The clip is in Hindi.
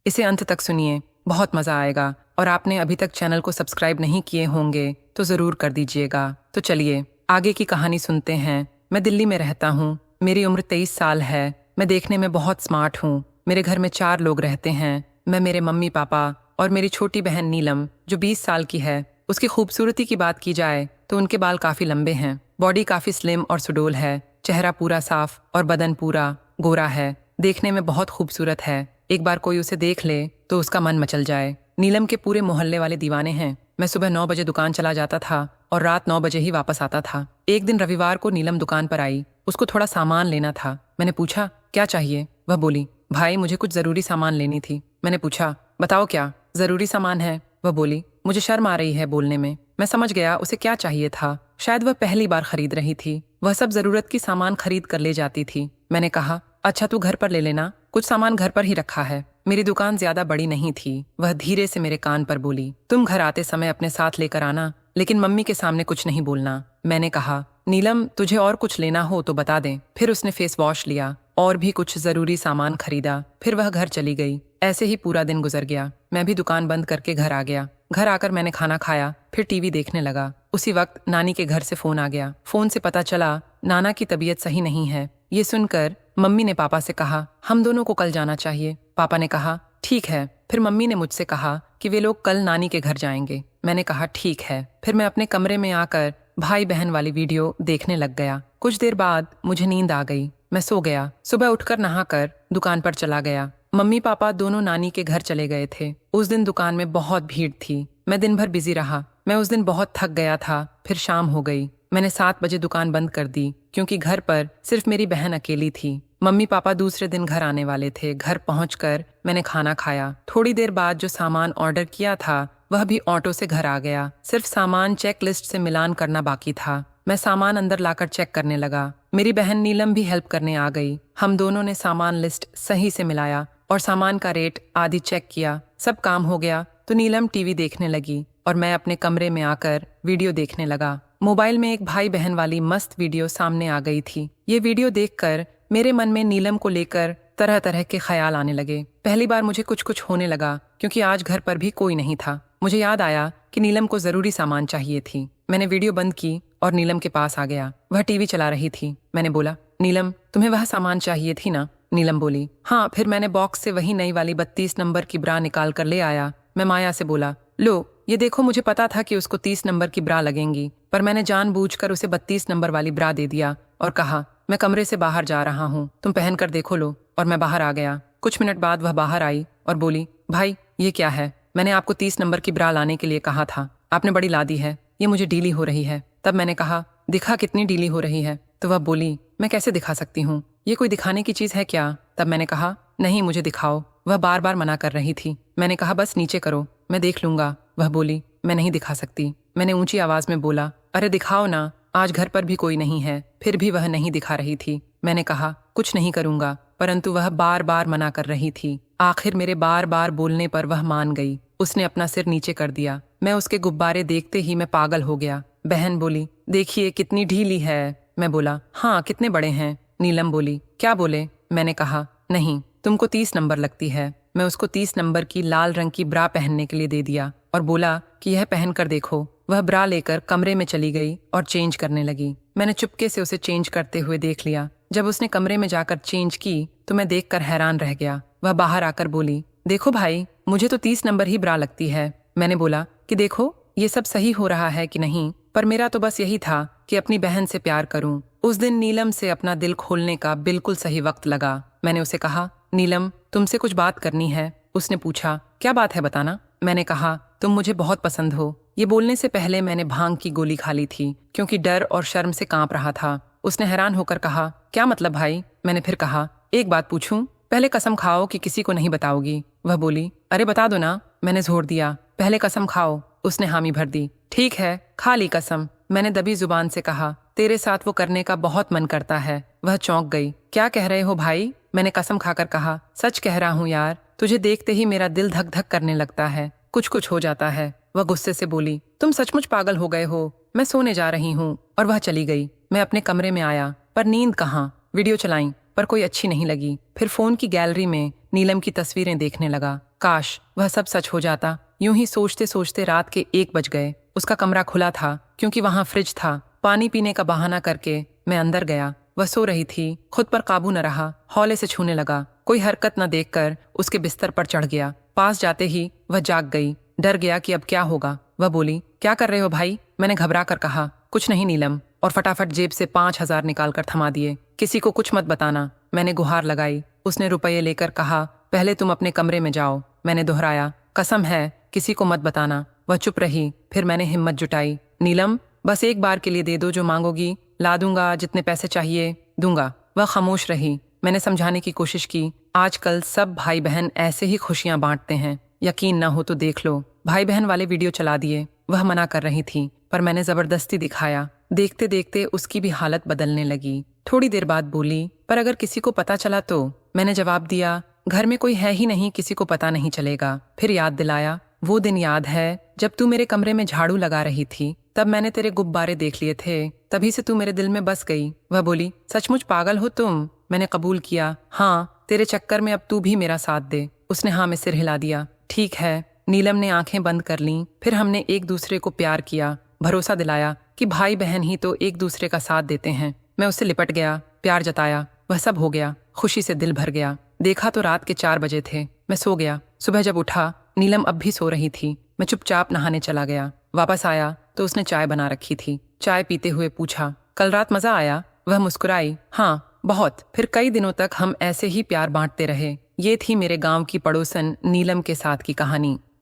इसे अंत तक सुनिए, बहुत मज़ा आएगा। और आपने अभी तक चैनल को सब्सक्राइब नहीं किए होंगे तो ज़रूर कर दीजिएगा। तो चलिए आगे की कहानी सुनते हैं। मैं दिल्ली में रहता हूँ। मेरी उम्र 23 साल है। मैं देखने में बहुत स्मार्ट हूँ। मेरे घर में 4 लोग रहते हैं। मैं, मेरे मम्मी पापा और मेरी छोटी बहन नीलम जो 20 साल की है। उसकी खूबसूरती की बात की जाए तो उनके बाल काफ़ी लंबे हैं, बॉडी काफ़ी स्लिम और सुडौल है, चेहरा पूरा साफ और बदन पूरा गोरा है। देखने में बहुत खूबसूरत है। एक बार कोई उसे देख ले तो उसका मन मचल जाए। नीलम के पूरे मोहल्ले वाले दीवाने हैं। मैं सुबह 9 बजे दुकान चला जाता था और रात 9 बजे ही वापस आता था। एक दिन रविवार को नीलम दुकान पर आई। उसको थोड़ा सामान लेना था। मैंने पूछा, क्या चाहिए? वह बोली, भाई मुझे कुछ ज़रूरी सामान लेनी थी। मैंने पूछा, बताओ क्या ज़रूरी सामान है? वह बोली, मुझे शर्म आ रही है बोलने में। मैं समझ गया उसे क्या चाहिए था। शायद वह पहली बार खरीद रही थी। वह सब ज़रूरत की सामान खरीद कर ले जाती थी। मैंने कहा, अच्छा तू घर पर ले लेना, कुछ सामान घर पर ही रखा है। मेरी दुकान ज्यादा बड़ी नहीं थी। वह धीरे से मेरे कान पर बोली, तुम घर आते समय अपने साथ लेकर आना, लेकिन मम्मी के सामने कुछ नहीं बोलना। मैंने कहा, नीलम तुझे और कुछ लेना हो तो बता दे। फिर उसने फेस वॉश लिया और भी कुछ जरूरी सामान खरीदा। फिर वह घर चली गई। ऐसे ही पूरा दिन गुजर गया। मैं भी दुकान बंद करके घर आ गया। घर आकर मैंने खाना खाया, फिर टीवी देखने लगा। उसी वक्त नानी के घर से फोन आ गया। फोन से पता चला नाना की तबीयत सही नहीं है। ये सुनकर मम्मी ने पापा से कहा, हम दोनों को कल जाना चाहिए। पापा ने कहा, ठीक है। फिर मम्मी ने मुझसे कहा कि वे लोग कल नानी के घर जाएंगे। मैंने कहा, ठीक है। फिर मैं अपने कमरे में आकर भाई बहन वाली वीडियो देखने लग गया। कुछ देर बाद मुझे नींद आ गई। मैं सो गया। सुबह उठकर नहाकर दुकान पर चला गया। मम्मी पापा दोनों नानी के घर चले गए थे। उस दिन दुकान में बहुत भीड़ थी। मैं दिन भर बिजी रहा। मैं उस दिन बहुत थक गया था। फिर शाम हो गई। मैंने 7 बजे दुकान बंद कर दी क्योंकि घर पर सिर्फ मेरी बहन अकेली थी। मम्मी पापा दूसरे दिन घर आने वाले थे। घर पहुंचकर मैंने खाना खाया। थोड़ी देर बाद जो सामान ऑर्डर किया था वह भी ऑटो से घर आ गया। सिर्फ सामान चेक लिस्ट से मिलान करना बाकी था। मैं सामान अंदर लाकर चेक करने लगा। मेरी बहन नीलम भी हेल्प करने आ गई। हम दोनों ने सामान लिस्ट सही से मिलाया और सामान का रेट आदि चेक किया। सब काम हो गया तो नीलम टीवी देखने लगी और मैं अपने कमरे में आकर वीडियो देखने लगा। मोबाइल में एक भाई बहन वाली मस्त वीडियो सामने आ गई थी। ये वीडियो देखकर मेरे मन में नीलम को लेकर तरह तरह के ख्याल आने लगे। पहली बार मुझे कुछ कुछ होने लगा क्योंकि आज घर पर भी कोई नहीं था। मुझे याद आया कि नीलम को जरूरी सामान चाहिए थी। मैंने वीडियो बंद की और नीलम के पास आ गया। वह टीवी चला रही थी। मैंने बोला, नीलम तुम्हें वह सामान चाहिए थी ना? नीलम बोली, हाँ। फिर मैंने बॉक्स से वही नई वाली 32 नंबर की ब्रा निकाल कर ले आया। मैं माया से बोला, लो ये देखो, मुझे पता था कि उसको 30 नंबर की ब्रा लगेंगी, पर मैंने जानबूझकर उसे 32 नंबर वाली ब्रा दे दिया और कहा, मैं कमरे से बाहर जा रहा हूँ, तुम पहन कर देखो लो। और मैं बाहर आ गया। कुछ मिनट बाद वह बाहर आई और बोली, भाई ये क्या है? मैंने आपको 30 नंबर की ब्रा लाने के लिए कहा था, आपने बड़ी ला दी है, ये मुझे ढीली हो रही है। तब मैंने कहा, दिखा कितनी ढीली हो रही है। तो वह बोली, मैं कैसे दिखा सकती हूँ, ये कोई दिखाने की चीज़ है क्या? तब मैंने कहा, नहीं मुझे दिखाओ। वह बार बार मना कर रही थी। मैंने कहा, बस नीचे करो, मैं देख लूंगा। वह बोली, मैं नहीं दिखा सकती। मैंने ऊंची आवाज में बोला, अरे दिखाओ ना, आज घर पर भी कोई नहीं है। फिर भी वह नहीं दिखा रही थी। मैंने कहा, कुछ नहीं करूंगा, परंतु वह बार बार मना कर रही थी। आखिर मेरे बार बार बोलने पर वह मान गई। उसने अपना सिर नीचे कर दिया। मैं उसके गुब्बारे देखते ही मैं पागल हो गया। बहन बोली, देखिए कितनी ढीली है। मैं बोला, हाँ कितने बड़े हैं? नीलम बोली, क्या बोले? मैंने कहा, नहीं तुमको 30 नंबर लगती है। मैं उसको 30 नंबर की लाल रंग की ब्रा पहनने के लिए दे दिया और बोला कि यह पहन कर देखो। वह ब्रा लेकर कमरे में चली गई और चेंज करने लगी। मैंने चुपके से उसे चेंज करते हुए देख लिया। जब उसने कमरे में जाकर चेंज की तो मैं देखकर हैरान रह गया। वह बाहर आकर बोली, देखो भाई, मुझे तो 30 नंबर ही ब्रा लगती है। मैंने बोला कि देखो ये सब सही हो रहा है कि नहीं, पर मेरा तो बस यही था कि अपनी बहन से प्यार करूं। उस दिन नीलम से अपना दिल खोलने का बिल्कुल सही वक्त लगा। मैंने उसे कहा, नीलम तुमसे कुछ बात करनी है। उसने पूछा, क्या बात है बताना। मैंने कहा, तुम मुझे बहुत पसंद हो। ये बोलने से पहले मैंने भांग की गोली खा ली थी क्योंकि डर और शर्म से कांप रहा था। उसने हैरान होकर कहा, क्या मतलब भाई? मैंने फिर कहा, एक बात पूछूं? पहले कसम खाओ कि किसी को नहीं बताओगी। वह बोली, अरे बता दो ना। मैंने जोर दिया, पहले कसम खाओ। उसने हामी भर दी। ठीक है, खा ली कसम। मैंने दबी जुबान से कहा, तेरे साथ वो करने का बहुत मन करता है। वह चौंक गई। क्या कह रहे हो भाई? मैंने कसम खाकर कहा, सच कह रहा हूँ यार, तुझे देखते ही मेरा दिल धक धक करने लगता है, कुछ कुछ हो जाता है। वह गुस्से से बोली, तुम सचमुच पागल हो गए हो, मैं सोने जा रही हूँ। और वह चली गई। मैं अपने कमरे में आया पर नींद कहाँ। वीडियो चलाई पर कोई अच्छी नहीं लगी। फिर फोन की गैलरी में नीलम की तस्वीरें देखने लगा। काश वह सब सच हो जाता। यूं ही सोचते सोचते रात के 1 बज गए। उसका कमरा खुला था क्योंकि वहां फ्रिज था। पानी पीने का बहाना करके मैं अंदर गया। वह सो रही थी। खुद पर काबू न रहा, हौले से छूने लगा। कोई हरकत न देखकर उसके बिस्तर पर चढ़ गया। पास जाते ही वह जाग गई। डर गया कि अब क्या होगा। वह बोली, क्या कर रहे हो भाई? मैंने घबरा कर कहा, कुछ नहीं नीलम, और फटाफट जेब से 5,000 निकालकर थमा दिए। किसी को कुछ मत बताना। मैंने गुहार लगाई। उसने रुपये लेकर कहा, पहले तुम अपने कमरे में जाओ। मैंने दोहराया, कसम है किसी को मत बताना। वह चुप रही। फिर मैंने हिम्मत जुटाई, नीलम बस एक बार के लिए दे दो, जो मांगोगी ला दूंगा, जितने पैसे चाहिए दूंगा। वह खामोश रही। मैंने समझाने की कोशिश की, आजकल सब भाई बहन ऐसे ही खुशियां बांटते हैं। यकीन ना हो तो देख लो। भाई बहन वाले वीडियो चला दिए। वह मना कर रही थी पर मैंने जबरदस्ती दिखाया। देखते देखते उसकी भी हालत बदलने लगी। थोड़ी देर बाद बोली, पर अगर किसी को पता चला तो? मैंने जवाब दिया, घर में कोई है ही नहीं, किसी को पता नहीं चलेगा। फिर याद दिलाया, वो दिन याद है जब तू मेरे कमरे में झाड़ू लगा रही थी, तब मैंने तेरे गुब्बारे देख लिए थे, तभी से तू मेरे दिल में बस गई। वह बोली, सचमुच पागल हो तुम? मैंने कबूल किया, हाँ, तेरे चक्कर में अब तू भी मेरा साथ दे। उसने हाँ में सिर हिला दिया। ठीक है। नीलम ने आंखें बंद कर लीं। फिर हमने एक दूसरे को प्यार किया, भरोसा दिलाया कि भाई बहन ही तो एक दूसरे का साथ देते हैं। मैं उससे लिपट गया, प्यार जताया। वह सब हो गया। खुशी से दिल भर गया। देखा तो रात के 4 बजे थे। मैं सो गया। सुबह जब उठा, नीलम अब भी सो रही थी। मैं चुपचाप नहाने चला गया। वापस आया तो उसने चाय बना रखी थी। चाय पीते हुए पूछा, कल रात मजा आया? वह मुस्कुराई, हाँ बहुत। फिर कई दिनों तक हम ऐसे ही प्यार बांटते रहे। ये थी मेरे गांव की पड़ोसन नीलम के साथ की कहानी।